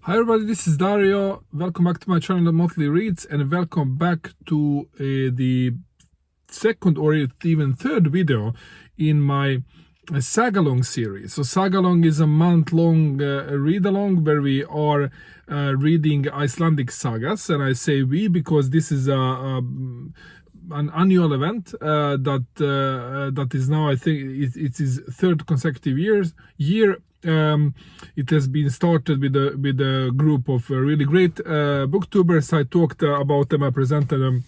Hi everybody, this is Dario. Welcome back to my channel Monthly Reads, and welcome back to the second or even third video in my Sagalong series. So Sagalong is a month-long read-along where we are reading Icelandic sagas, and I say we because this is an annual event that is now, I think it is third consecutive year. It has been started with a group of really great booktubers. I talked about them, I presented them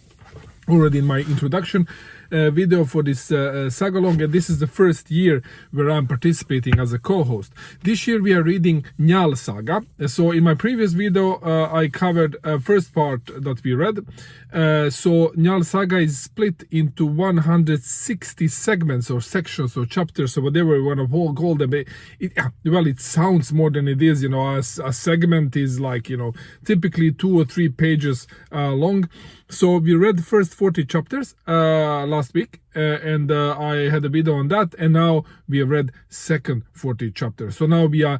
already in my introduction video for this Sagalong, and this is the first year where I'm participating as a co-host. This year we are reading Njal saga. So in my previous video I covered first part that we read. So Njal saga is split into 160 segments or sections or chapters or whatever we want to call them. It sounds more than it is. A segment is like, typically 2 or 3 pages long. So we read the first 40 chapters last week, and I had a video on that, and now we have read second 40 chapters. So now we are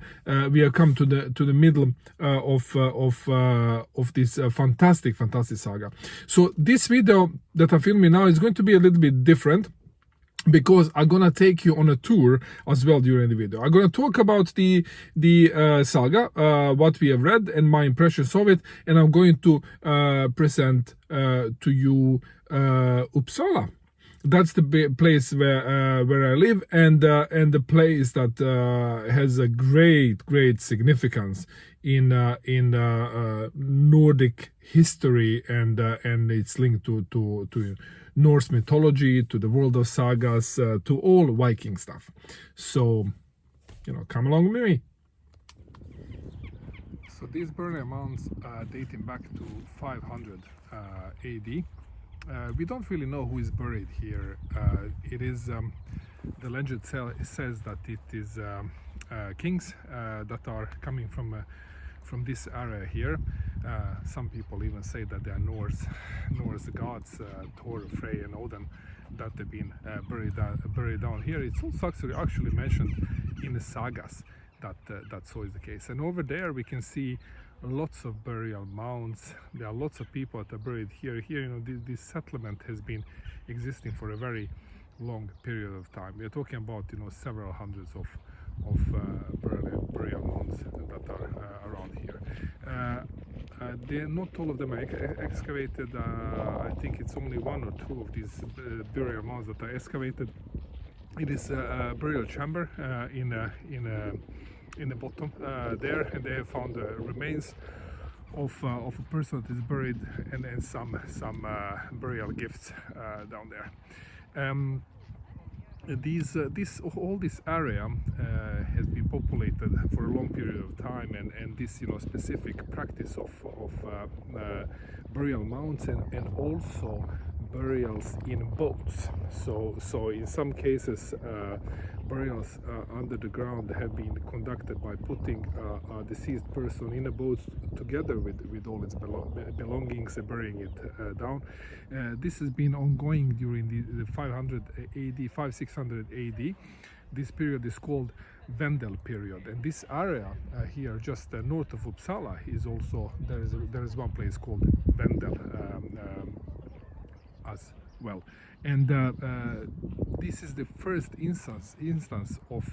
come to the middle of this fantastic saga. So this video that I'm filming now is going to be a little bit different, because I'm gonna take you on a tour as well during the video. I'm gonna talk about the saga, what we have read and my impressions of it, and I'm going to present to you Uppsala. That's the place where I live, and the place that has a great significance in Nordic history, and it's linked to Norse mythology, to the world of sagas, to all Viking stuff. So, come along with me. So these burial mounds dating back to 500 AD. We don't really know who is buried here. It is the legend says that it is kings that are coming from this area here. Some people even say that they are Norse gods, Thor, Frey and Odin, that they've been buried down here. It's also actually mentioned in the sagas that so is the case. And over there we can see lots of burial mounds. There are lots of people that are buried here. This settlement has been existing for a very long period of time. We are talking about several hundreds of burial mounds that are around here. Not all of them are excavated. I think it's only 1 or 2 of these burial mounds that are excavated. It is a burial chamber in the bottom there, and they have found remains of a person that is buried, and some burial gifts down there. All this area has been populated for a long period of time, and this specific practice of burial mounds and also burials in boats. So in some cases burials under the ground have been conducted by putting a deceased person in a boat together with all its belongings and burying it down. This has been ongoing during the 500 AD. This period is called Vandal Period, and this area here just north of Uppsala is also there is one place called Vandal as well. And this is the first instance of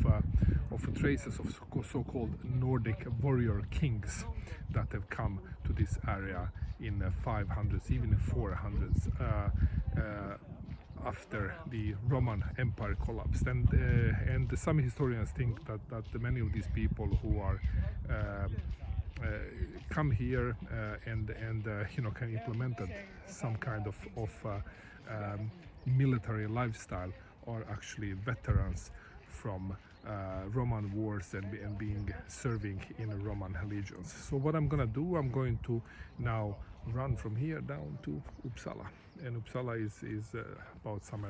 traces of so-called Nordic warrior kings that have come to this area in the 500s, even the 400s, after the Roman Empire collapsed. And some historians think that many of these people who are come here and can implement some kind of military lifestyle are actually veterans from Roman wars and serving in Roman legions. So what I'm gonna do, I'm going to now run from here down to Uppsala, and Uppsala is about some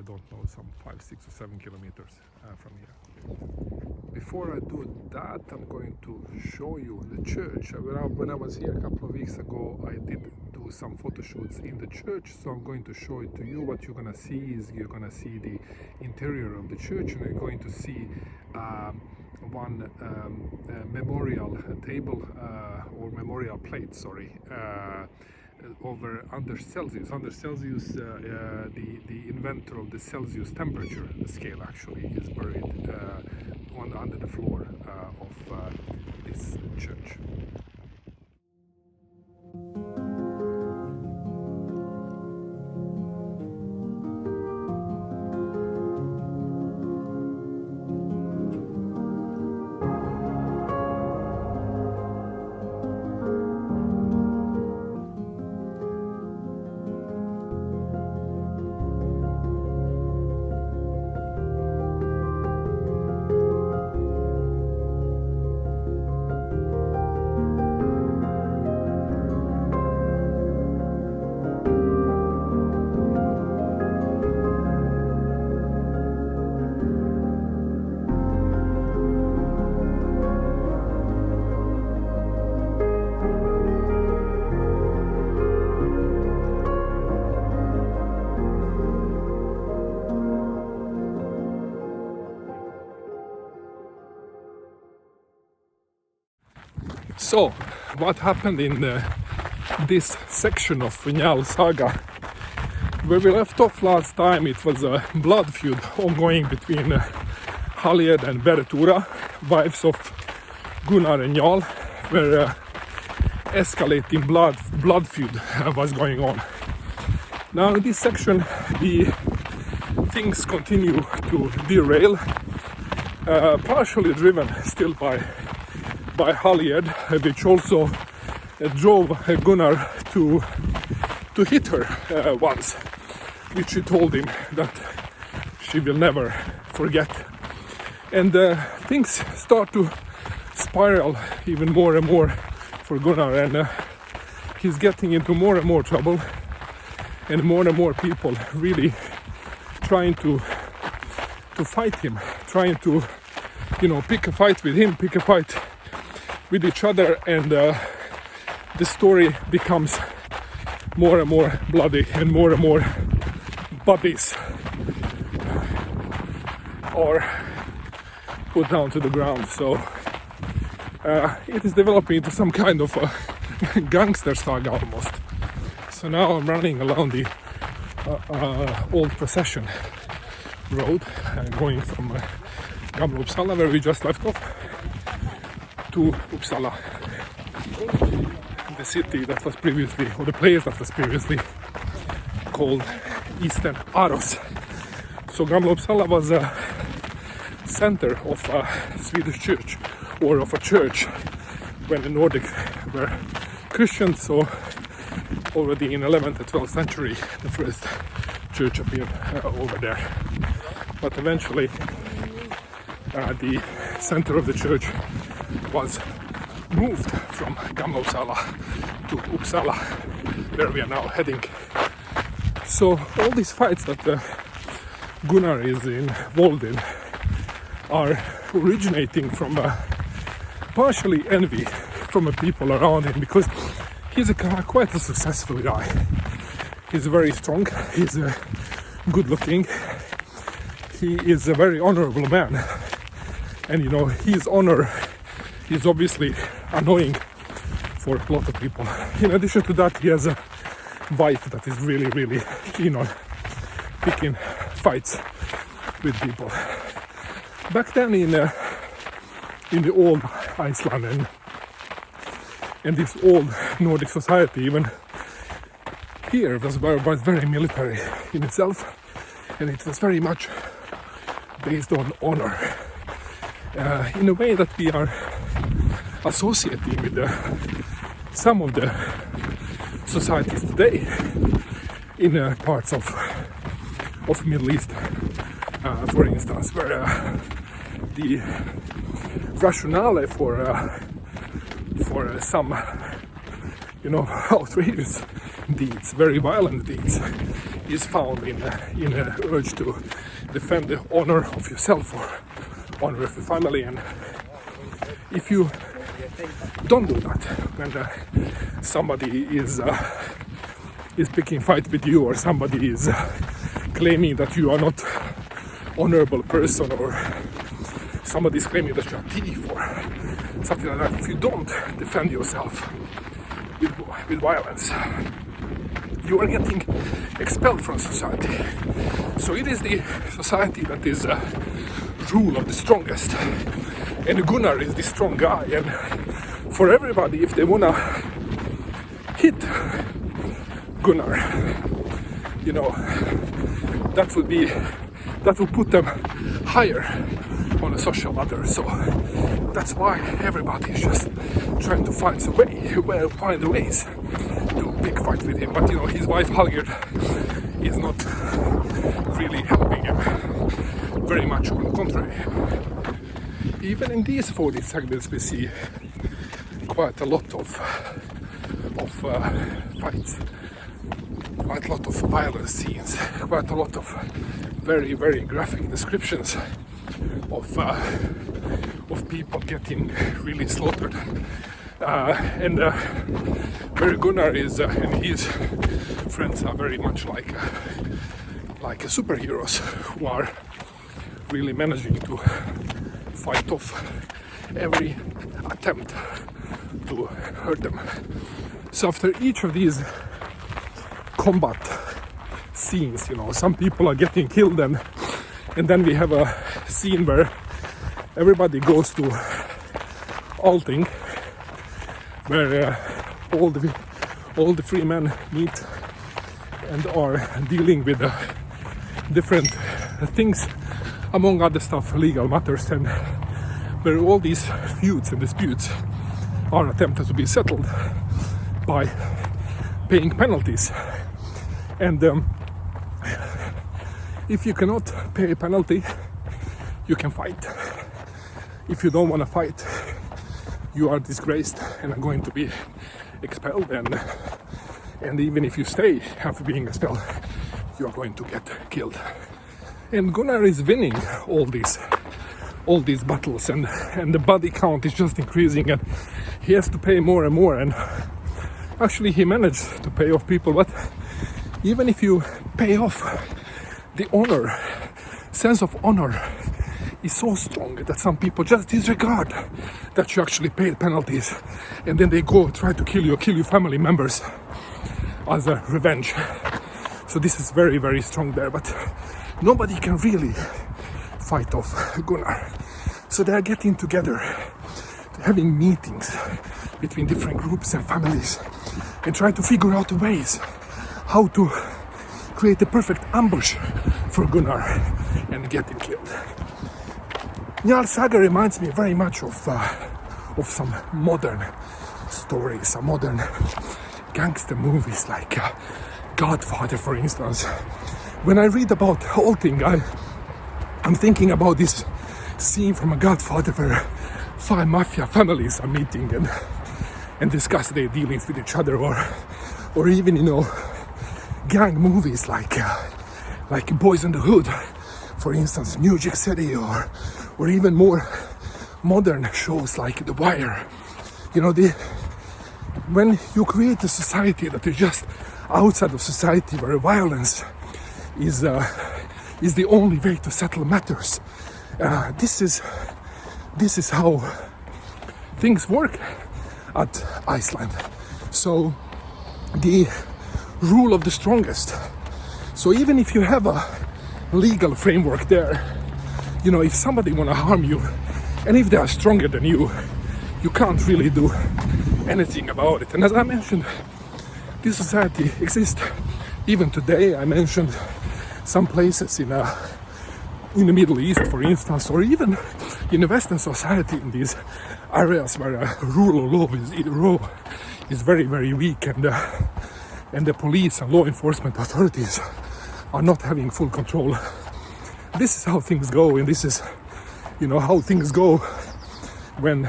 5, 6 or 7 kilometers from here. before I do that, I'm going to show you the church. When I was here a couple of weeks ago, I did do some photo shoots in the church, so I'm going to show it to you. What you're gonna see is you're gonna see the interior of the church, and you're going to see one memorial table or memorial plate, sorry, over under Celsius. Under Celsius, the inventor of the Celsius temperature scale actually is buried under the floor of this church. So, what happened in this section of Njal saga? Where we left off last time, it was a blood feud ongoing between Haljed and Bertura, wives of Gunnar and Njal, where escalating blood feud was going on. Now in this section, the things continue to derail, partially driven still by Haljed, which also drove Gunnar to hit her once, which she told him that she will never forget. And things start to spiral even more and more for Gunnar, and he's getting into more and more trouble, and more people really trying to fight him, trying to, pick a fight with him, pick a fight with each other, and the story becomes more and more bloody, and more bodies are put down to the ground. So it is developing into some kind of a gangster saga almost. So now I'm running along the old procession road, going from Gamla Uppsala, where we just left off, to Uppsala, the city that was previously, or the place that was previously called Eastern Aros. So Gamla Uppsala was a center of a Swedish church, or of a church, when the Nordic were Christians. So already in 11th and 12th century, the first church appeared over there. But eventually, the center of the church was moved from Gamla Uppsala to Uppsala, where we are now heading. So all these fights that Gunnar is involved in are originating from partially envy from the people around him, because he's quite a successful guy. He's very strong, he's good looking, he is a very honorable man, and his honor is obviously annoying for a lot of people. In addition to that, he has a wife that is really keen on picking fights with people. Back then in the old Iceland and this old Nordic society, even here was very military in itself, and it was very much based on honor, in a way that we are associating with some of the societies today in parts of Middle East, for instance, where the rationale for some outrageous deeds, very violent deeds, is found in an urge to defend the honor of yourself or honor of the family. And if you don't do that when somebody is picking fight with you, or somebody is claiming that you are not honorable person, or somebody is claiming that you are a thief or something like that, if you don't defend yourself with violence, you are getting expelled from society. So it is the society that is rule of the strongest, and Gunnar is the strong guy. And for everybody, if they wanna hit Gunnar, you know, that will put them higher on a social ladder. So that's why everybody is just trying to find ways to pick fight with him. But you know, his wife Halgerd is not really helping him very much. On the contrary, even in these 40 segments we see quite a lot of fights, quite a lot of violent scenes, quite a lot of very, very graphic descriptions of people getting really slaughtered. And where Gunnar is and his friends are very much like superheroes who are really managing to fight off every attempt to hurt them. So after each of these combat scenes, you know, some people are getting killed, and then we have a scene where everybody goes to Alting, where all the three men meet and are dealing with different things, among other stuff, legal matters, and where all these feuds and disputes are attempted to be settled by paying penalties. And if you cannot pay a penalty, you can fight. If you don't want to fight, you are disgraced and are going to be expelled, and even if you stay after being expelled, you are going to get killed. And Gunnar is winning all these battles, and the body count is just increasing, and he has to pay more and more. And actually he managed to pay off people, but even if you pay off, the sense of honor is so strong that some people just disregard that you actually paid penalties, and then they go try to kill your family members as a revenge. So this is very, very strong there, but nobody can really fight off Gunnar. So they are getting together, having meetings between different groups and families, and trying to figure out ways how to create the perfect ambush for Gunnar and get him killed. Njal saga reminds me very much of some modern stories, some modern gangster movies like Godfather, for instance. When I read about Alting, I'm thinking about this scene from a Godfather where 5 mafia families are meeting and discuss their dealings with each other, or even, you know, gang movies like Boys in the Hood, for instance, New Jack City, or even more modern shows like The Wire. You know, when you create a society that is just outside of society, where violence is the only way to settle matters, this is how things work at Iceland. So the rule of the strongest. So even if you have a legal framework there, you know, if somebody want to harm you, and if they are stronger than you can't really do anything about it. And as I mentioned, this society exists even today. I mentioned some places in the Middle East, for instance, or even in the Western society, in these areas where rule of law is very, very weak, and the police and law enforcement authorities are not having full control. This is how things go, and this is, you know, how things go when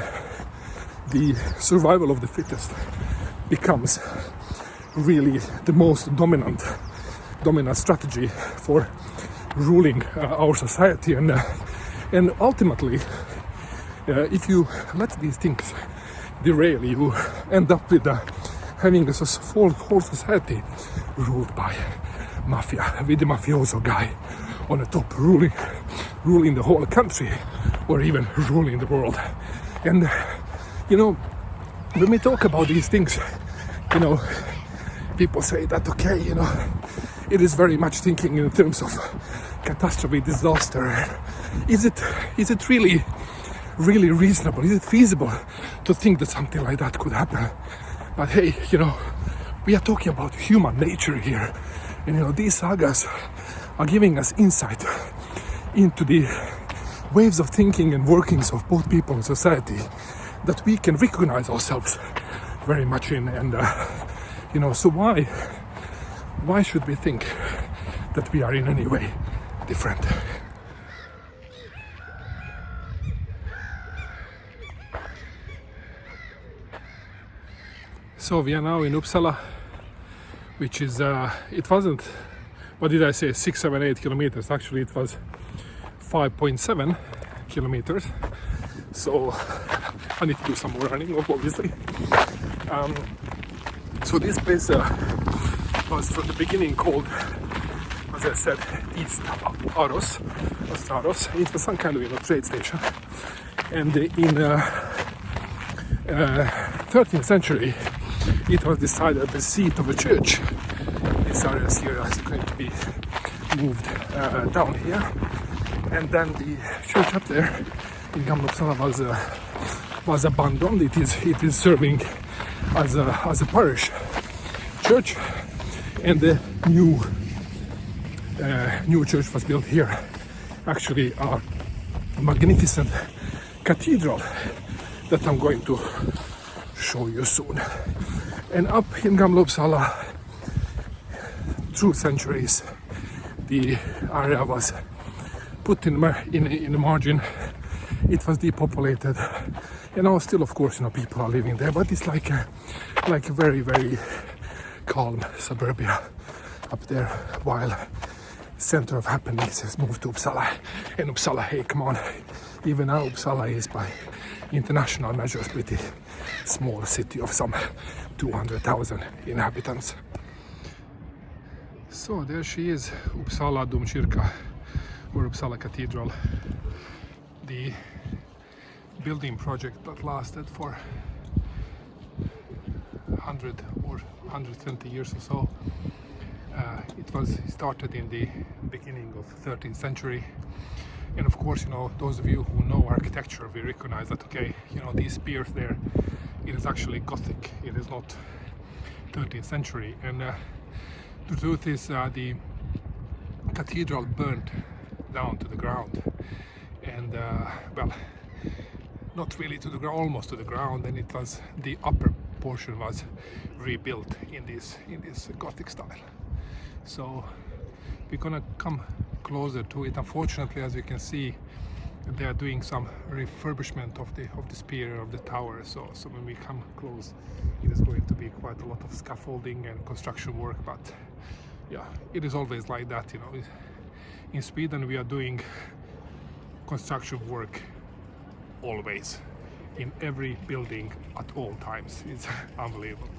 the survival of the fittest becomes really the most dominant strategy for ruling our society. And And ultimately, if you let these things derail, you end up with having a whole society ruled by mafia, with the mafioso guy on the top ruling the whole country, or even ruling the world. And when we talk about these things, people say that, okay, it is very much thinking in terms of catastrophe, disaster. Is it really reasonable? Is it feasible to think that something like that could happen? But hey, we are talking about human nature here. And these sagas are giving us insight into the waves of thinking and workings of both people and society that we can recognize ourselves very much in. And so why should we think that we are in any way different? So we are now in Uppsala, which is it wasn't, what did I say, 6, 7, 8 kilometers. Actually it was 5.7 kilometers. So I need to do some more running, obviously. So this place was from the beginning called, as I said, East Aros. It was some kind of trade station. And in 13th century, it was decided that the seat of a church, this area here, is going to be moved down here. And then the church up there in Gamla Uppsala was abandoned. It is serving as a parish church, and the new church was built here. Actually, a magnificent cathedral that I'm going to show you soon. And up in Gamla Uppsala, through centuries, the area was put in the margin. It was depopulated, and now still, of course, people are living there, but it's like a very, very calm suburbia up there, while center of happenings has moved to Uppsala. And Uppsala, hey, come on, even now Uppsala is by international measures pretty small city of some 200,000 inhabitants. So there she is, Uppsala Domkyrka, or Uppsala Cathedral. The building project that lasted for 100 or 120 years or so. It was started in the beginning of 13th century. And of course, those of you who know architecture, we recognize that, okay, these piers there, it is actually Gothic. It is not 13th century. And the truth is, the cathedral burnt down to the ground. And well, not really to the ground, almost to the ground. And it was, the upper portion was rebuilt in this Gothic style. So we're gonna come closer to it. Unfortunately, as you can see, they are doing some refurbishment of the pier, of the tower. So when we come close, it is going to be quite a lot of scaffolding and construction work. But yeah, it is always like that, In Sweden, we are doing construction work always, in every building at all times. It's unbelievable.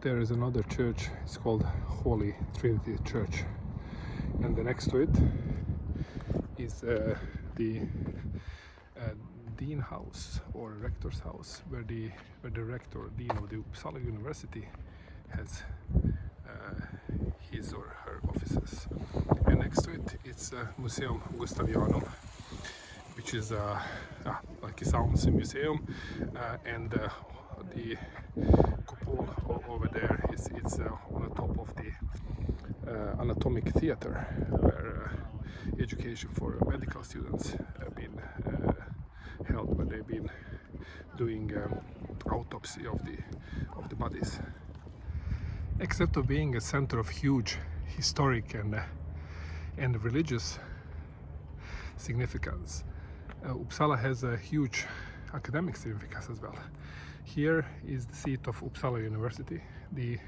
there is another church. It's called Holy Trinity Church, and the next to it is the Dean House or Rector's House, where the rector, Dean of the Uppsala University, has his or her offices. And next to it, it's Museum Gustavianum, which is like a sounds museum, and the cupola over there is on the top of the anatomic theater, where education for medical students have been held, where they've been doing autopsy of the bodies. Except of being a center of huge historic and religious significance, Uppsala has a huge academic significance as well. Here is the seat of Uppsala University, the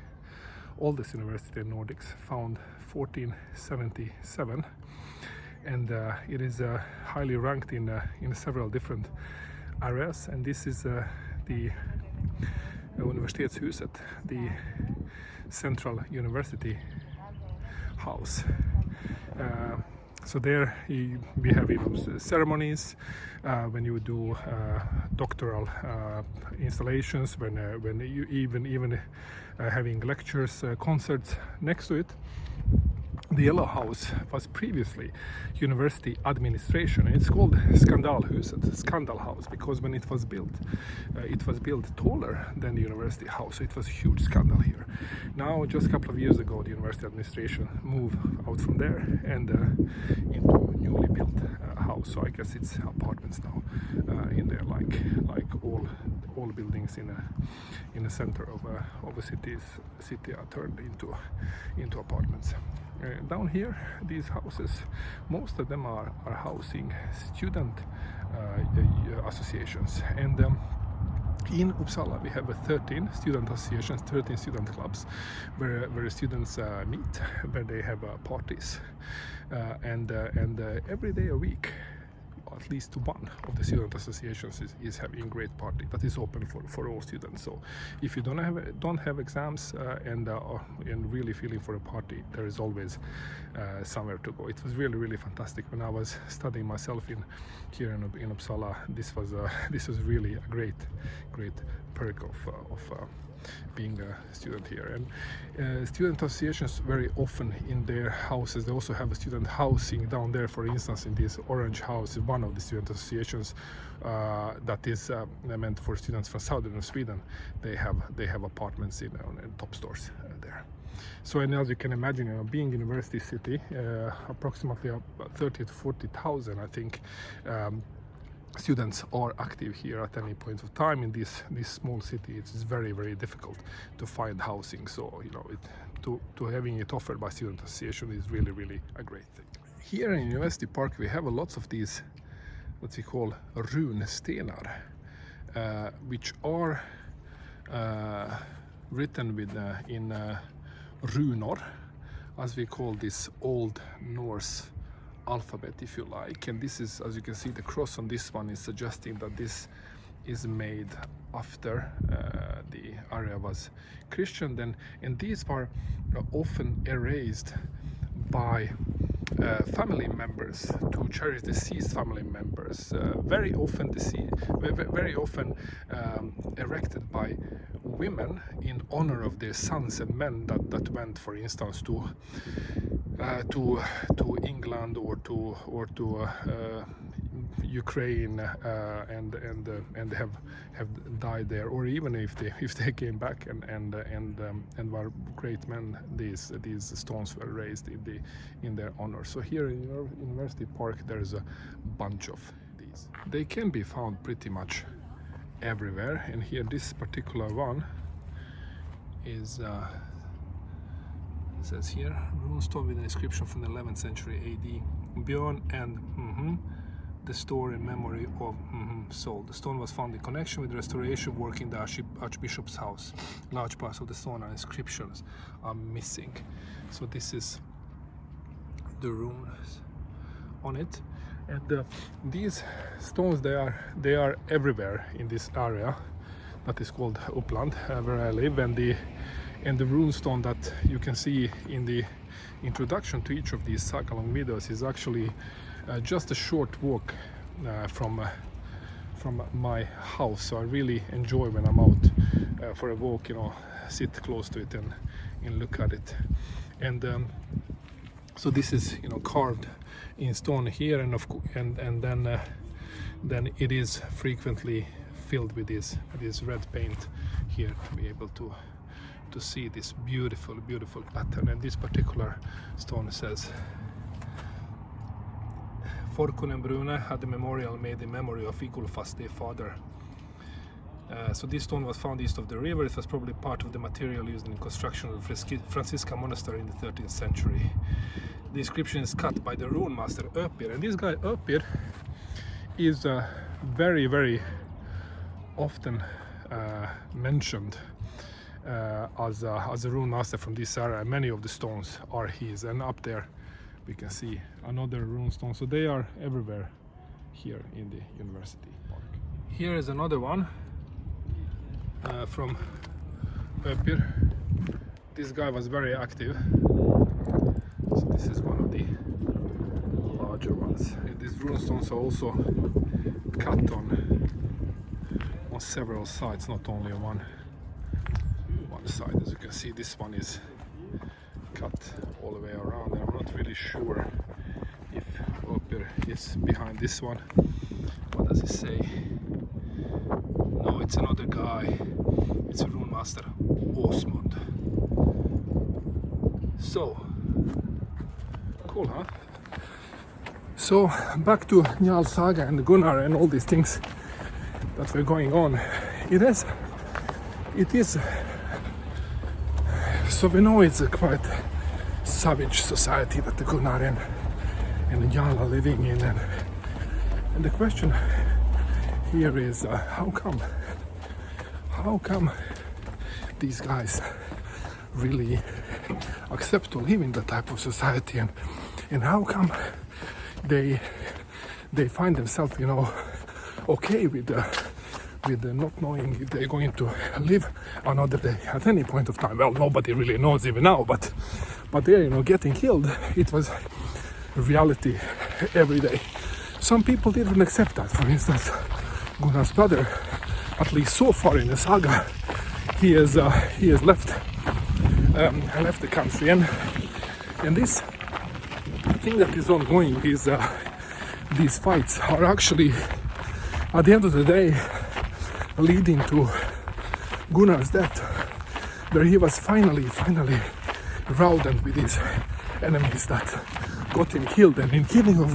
oldest university in Nordics, found 1477, and it is highly ranked in several different areas. And this is the Universitetshuset, the central university house. So there we have ceremonies when you do doctoral installations, when you even having lectures, concerts. Next to it, the yellow house was previously university administration. It's called Scandal House, because when it was built taller than the university house, so it was a huge scandal here. Now, just a couple of years ago, the university administration moved out from there and into a newly built house. So I guess it's apartments now in there, like all buildings in the center of a city are turned into apartments. Down here, these houses, most of them are housing student associations, and in Uppsala we have 13 student associations, 13 student clubs, where students meet, where they have parties, and every day a week, at least one of the student associations is having a great party that is open for all students. So if you don't have exams and really feeling for a party, there is always somewhere to go. It was really fantastic when I was studying myself here in Uppsala. This was really a great perk of being a student here. And student associations very often in their houses, they also have a student housing down there. For instance, in this orange house, one of the student associations that is meant for students from southern Sweden, they have apartments on top stores there. So, and as you can imagine, being university city, approximately 30 to 40,000, I think, students are active here at any point of time. In this small city, it's very difficult to find housing. So to having it offered by student association is really a great thing. Here in University Park we have lots of these what we call runestenar, which are written with in runor, as we call this Old Norse alphabet, if you like. And this is, as you can see, the cross on this one is suggesting that this is made after the area was Christian then, and these were often erased by family members to cherish deceased family members, very often erected by women in honor of their sons and men that went, for instance, to England or to Ukraine and have died there, or even if they came back and were great men, these stones were raised in their honor. So here in University Park there is a bunch of these. They can be found pretty much everywhere, and here this particular one is it says here, Runestone with an inscription from the 11th century AD. Björn and the store in memory of sold. The stone was found in connection with restoration work in the Archbishop's house. Large parts of the stone and inscriptions are missing. So this is the runes on it. And these stones, they are everywhere in this area that is called Uppland, where I live. And And the runestone that you can see in the introduction to each of these Sagalong videos is actually just a short walk from my house. So I really enjoy when I'm out for a walk, you know, sit close to it and look at it. And so this is, you know, carved in stone here, and then it is frequently filled with this red paint here to be able to see this beautiful pattern. And this particular stone says Forkunen Brune had a memorial made in memory of Igulfas, their father. So this stone was found east of the river. It was probably part of the material used in the construction of the Franciscan monastery in the 13th century. The inscription is cut by the rune master Uppir, and this guy Uppir is very often mentioned as a rune master from this area. Many of the stones are his, and up there we can see another rune stone. So they are everywhere here in the university park. Here is another one from Uppir. This guy was very active. So this is one of the larger ones. These runestones are also cut on several sides, not only on one side. As you can see, this one is cut all the way around, and I'm not really sure if Uppir is behind this one. What does it say? No, it's another guy. It's a rune master, Åsmund. So cool, huh? So back to Njal saga and Gunnar and all these things that were going on. It is so we know it's a quite savage society that the Gunnar and Njal are living in, and the question here is how come these guys really accept to live in that type of society, and how come they find themselves, you know, okay with not knowing if they're going to live another day at any point of time. Well, nobody really knows even now, but they're, you know, getting killed. It was reality every day. Some people didn't accept that. For instance, Gunnar's brother, at least so far in the saga, he has left the country, and this thing that is ongoing, these fights are actually at the end of the day leading to Gunnar's death, where he was finally routed with his enemies that got him killed. And in killing of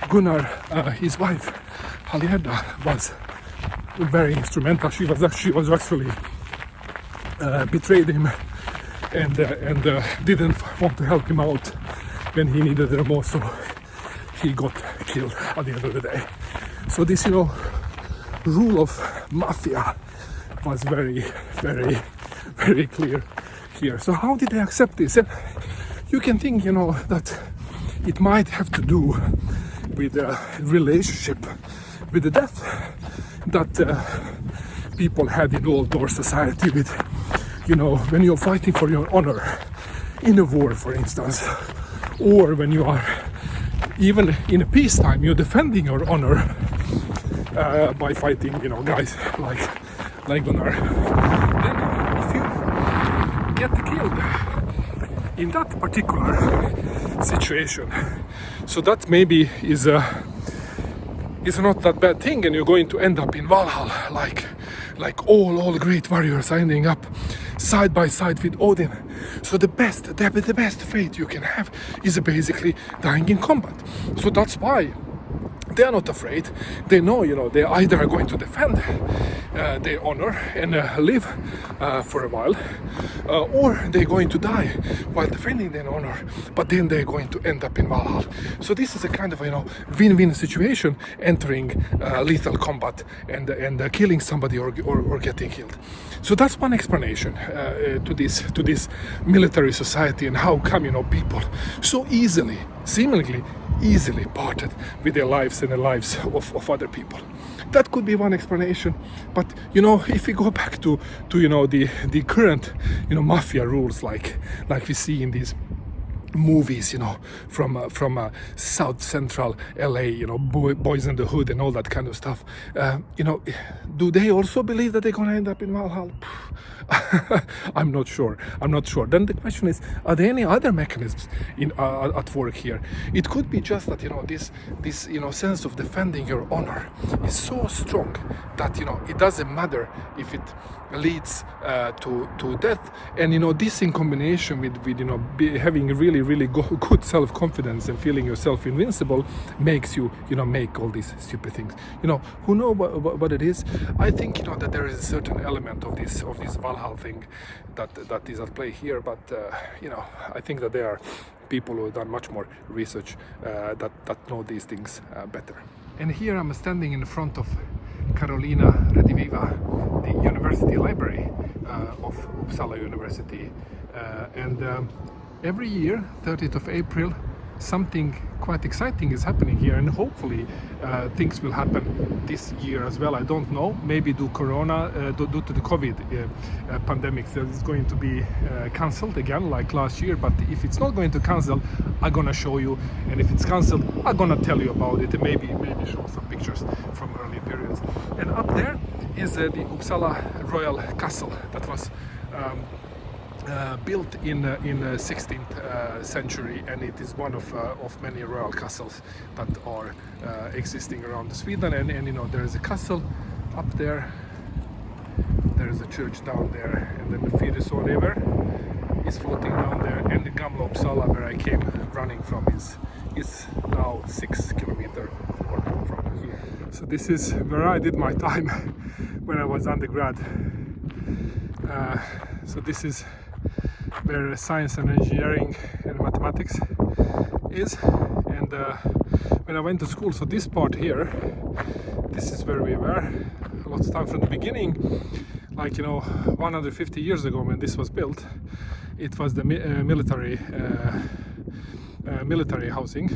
Gunnar, his wife Halgerda was very instrumental. She was actually betrayed him and didn't want to help him out when he needed her most, so he got killed at the end of the day. So this, you know, rule of mafia was very clear here. So how did they accept this? And you can think, you know, that it might have to do with a relationship with the death that people had in old Norse society, with, you know, when you're fighting for your honor in a war, for instance, or when you are even in a peacetime, you're defending your honor by fighting, you know, guys like Gunnar. Then if you get killed in that particular situation, so that maybe is not that bad thing, and you're going to end up in Valhalla like all great warriors are ending up side by side with Odin. So the best fate you can have is basically dying in combat. So that's why they are not afraid. They know, you know, they either are going to defend their honor and live for a while, or they're going to die while defending their honor, but then they're going to end up in Valhalla. So this is a kind of, you know, win-win situation, entering lethal combat and killing somebody or getting killed. So that's one explanation to this military society, and how come, you know, people so easily, seemingly easily parted with their lives and the lives of other people. That could be one explanation, but if we go back to the current mafia rules like we see in these movies, from South Central LA, Boys in the Hood and all that kind of stuff, do they also believe that they're gonna end up in Valhalla? I'm not sure. Then the question is, are there any other mechanisms at work here? It could be just that this sense of defending your honor is so strong that it doesn't matter if it leads to death, and this in combination with having really good self-confidence and feeling yourself invincible makes you make all these stupid things. Who know what it is? I think that there is a certain element of this Valhalla thing that is at play here, but I think that there are people who have done much more research that know these things better. And here I'm standing in front of Carolina Rediviva, the university library of Uppsala University, and every year 30th of April something quite exciting is happening here, and hopefully things will happen this year as well. I don't know, maybe due to the COVID pandemic that is going to be cancelled again like last year, but if it's not going to cancel, I'm gonna show you, and if it's cancelled, I'm gonna tell you about it, and maybe show some pictures from early periods. And up there is the Uppsala Royal Castle that was built in 16th century, and it is one of many royal castles that are existing around Sweden. And there is a castle up there, there is a church down there, and then the Fyriså River is floating down there, and the Gamla Uppsala, where I came running from, is now 6 kilometers from here. So this is where I did my time when I was undergrad. So this is where science and engineering and mathematics is, and when I went to school, so this part here, this is where we were a lot of time from the beginning, like 150 years ago when this was built. It was the military housing,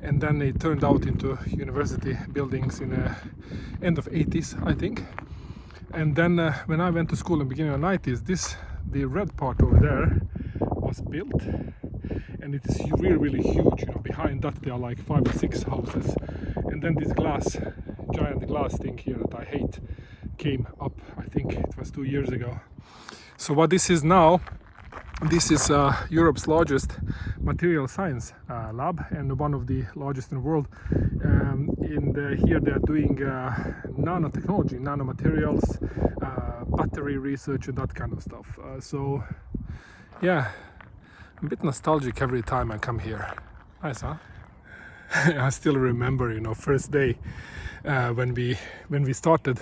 and then it turned out into university buildings in end of 80s, I think. And then when I went to school in the beginning of the 90s, the red part over there was built, and it is really huge. Behind that there are like 5 or 6 houses, and then this giant glass thing here that I hate came up, I think it was 2 years ago. So what this is now, this is Europe's largest material science lab, and one of the largest in the world. Here they are doing nanotechnology, nanomaterials, battery research and that kind of stuff. So yeah, I'm a bit nostalgic every time I come here. Nice, huh? I still remember, first day when we started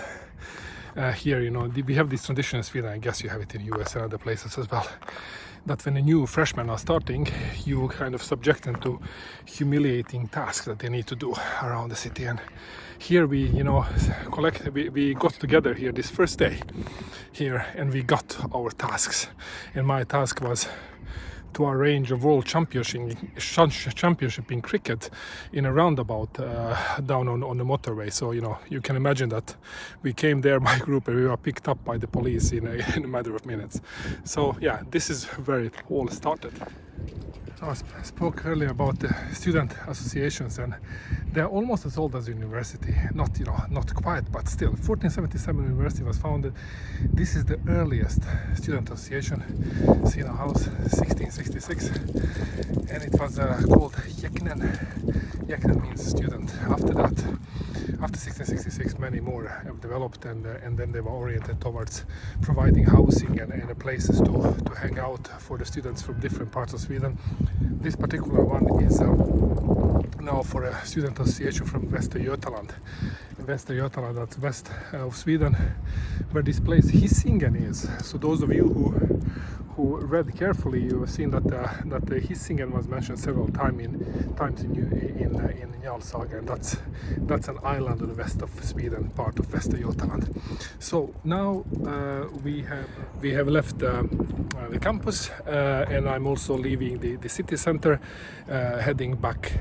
here. We have this tradition in Sweden, I guess you have it in US and other places as well, that when a new freshman are starting, you kind of subject them to humiliating tasks that they need to do around the city. And here we we got together here this first day here, and we got our tasks, and my task was to arrange a world championship in cricket in a roundabout down on the motorway. So you can imagine that we came there, my group, and we were picked up by the police in a matter of minutes. So yeah, this is where it all started. So I spoke earlier about the student associations, and they're almost as old as the university. Not quite, but still. 1477 university was founded. This is the earliest student association. Sina House, 1666, and it was called Jäknen. Jäknen means student. After that, after 1666, many more have developed, and then they were oriented towards providing housing and places to hang out for the students from different parts of Sweden. This particular one is now for a student association from Västra Götaland, Västra Götaland, that's west of Sweden, where this place Hisingen is. So those of you who read carefully, you have seen that the Hisingen was mentioned several times in Njal saga, and that's an island on the west of Sweden, part of Västra Götaland. So now we have left the campus, and I'm also leaving the city center, heading back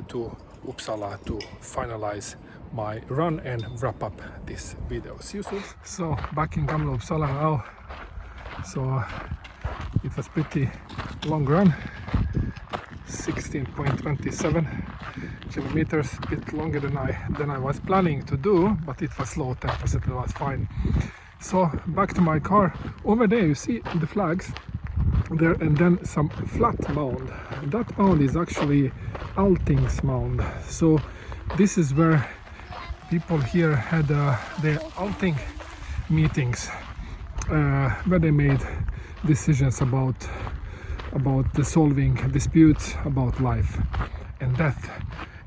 to Uppsala to finalize my run and wrap up this video. See you soon. So back in Gamla Uppsala now. So it was pretty long run, 16.27 kilometers, a bit longer than I was planning to do, but it was low temperature, it was fine. So back to my car. Over there you see the flags there, and then some flat mound. That mound is actually Alting's mound. So this is where people here had their Alting meetings, where they made decisions about solving disputes about life and death.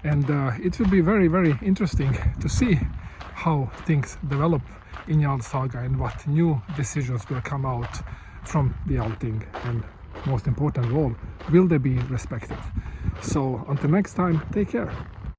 And it will be very, very interesting to see how things develop in Njal saga and what new decisions will come out from the Alting, and most important of all, will they be respected? So until next time, take care.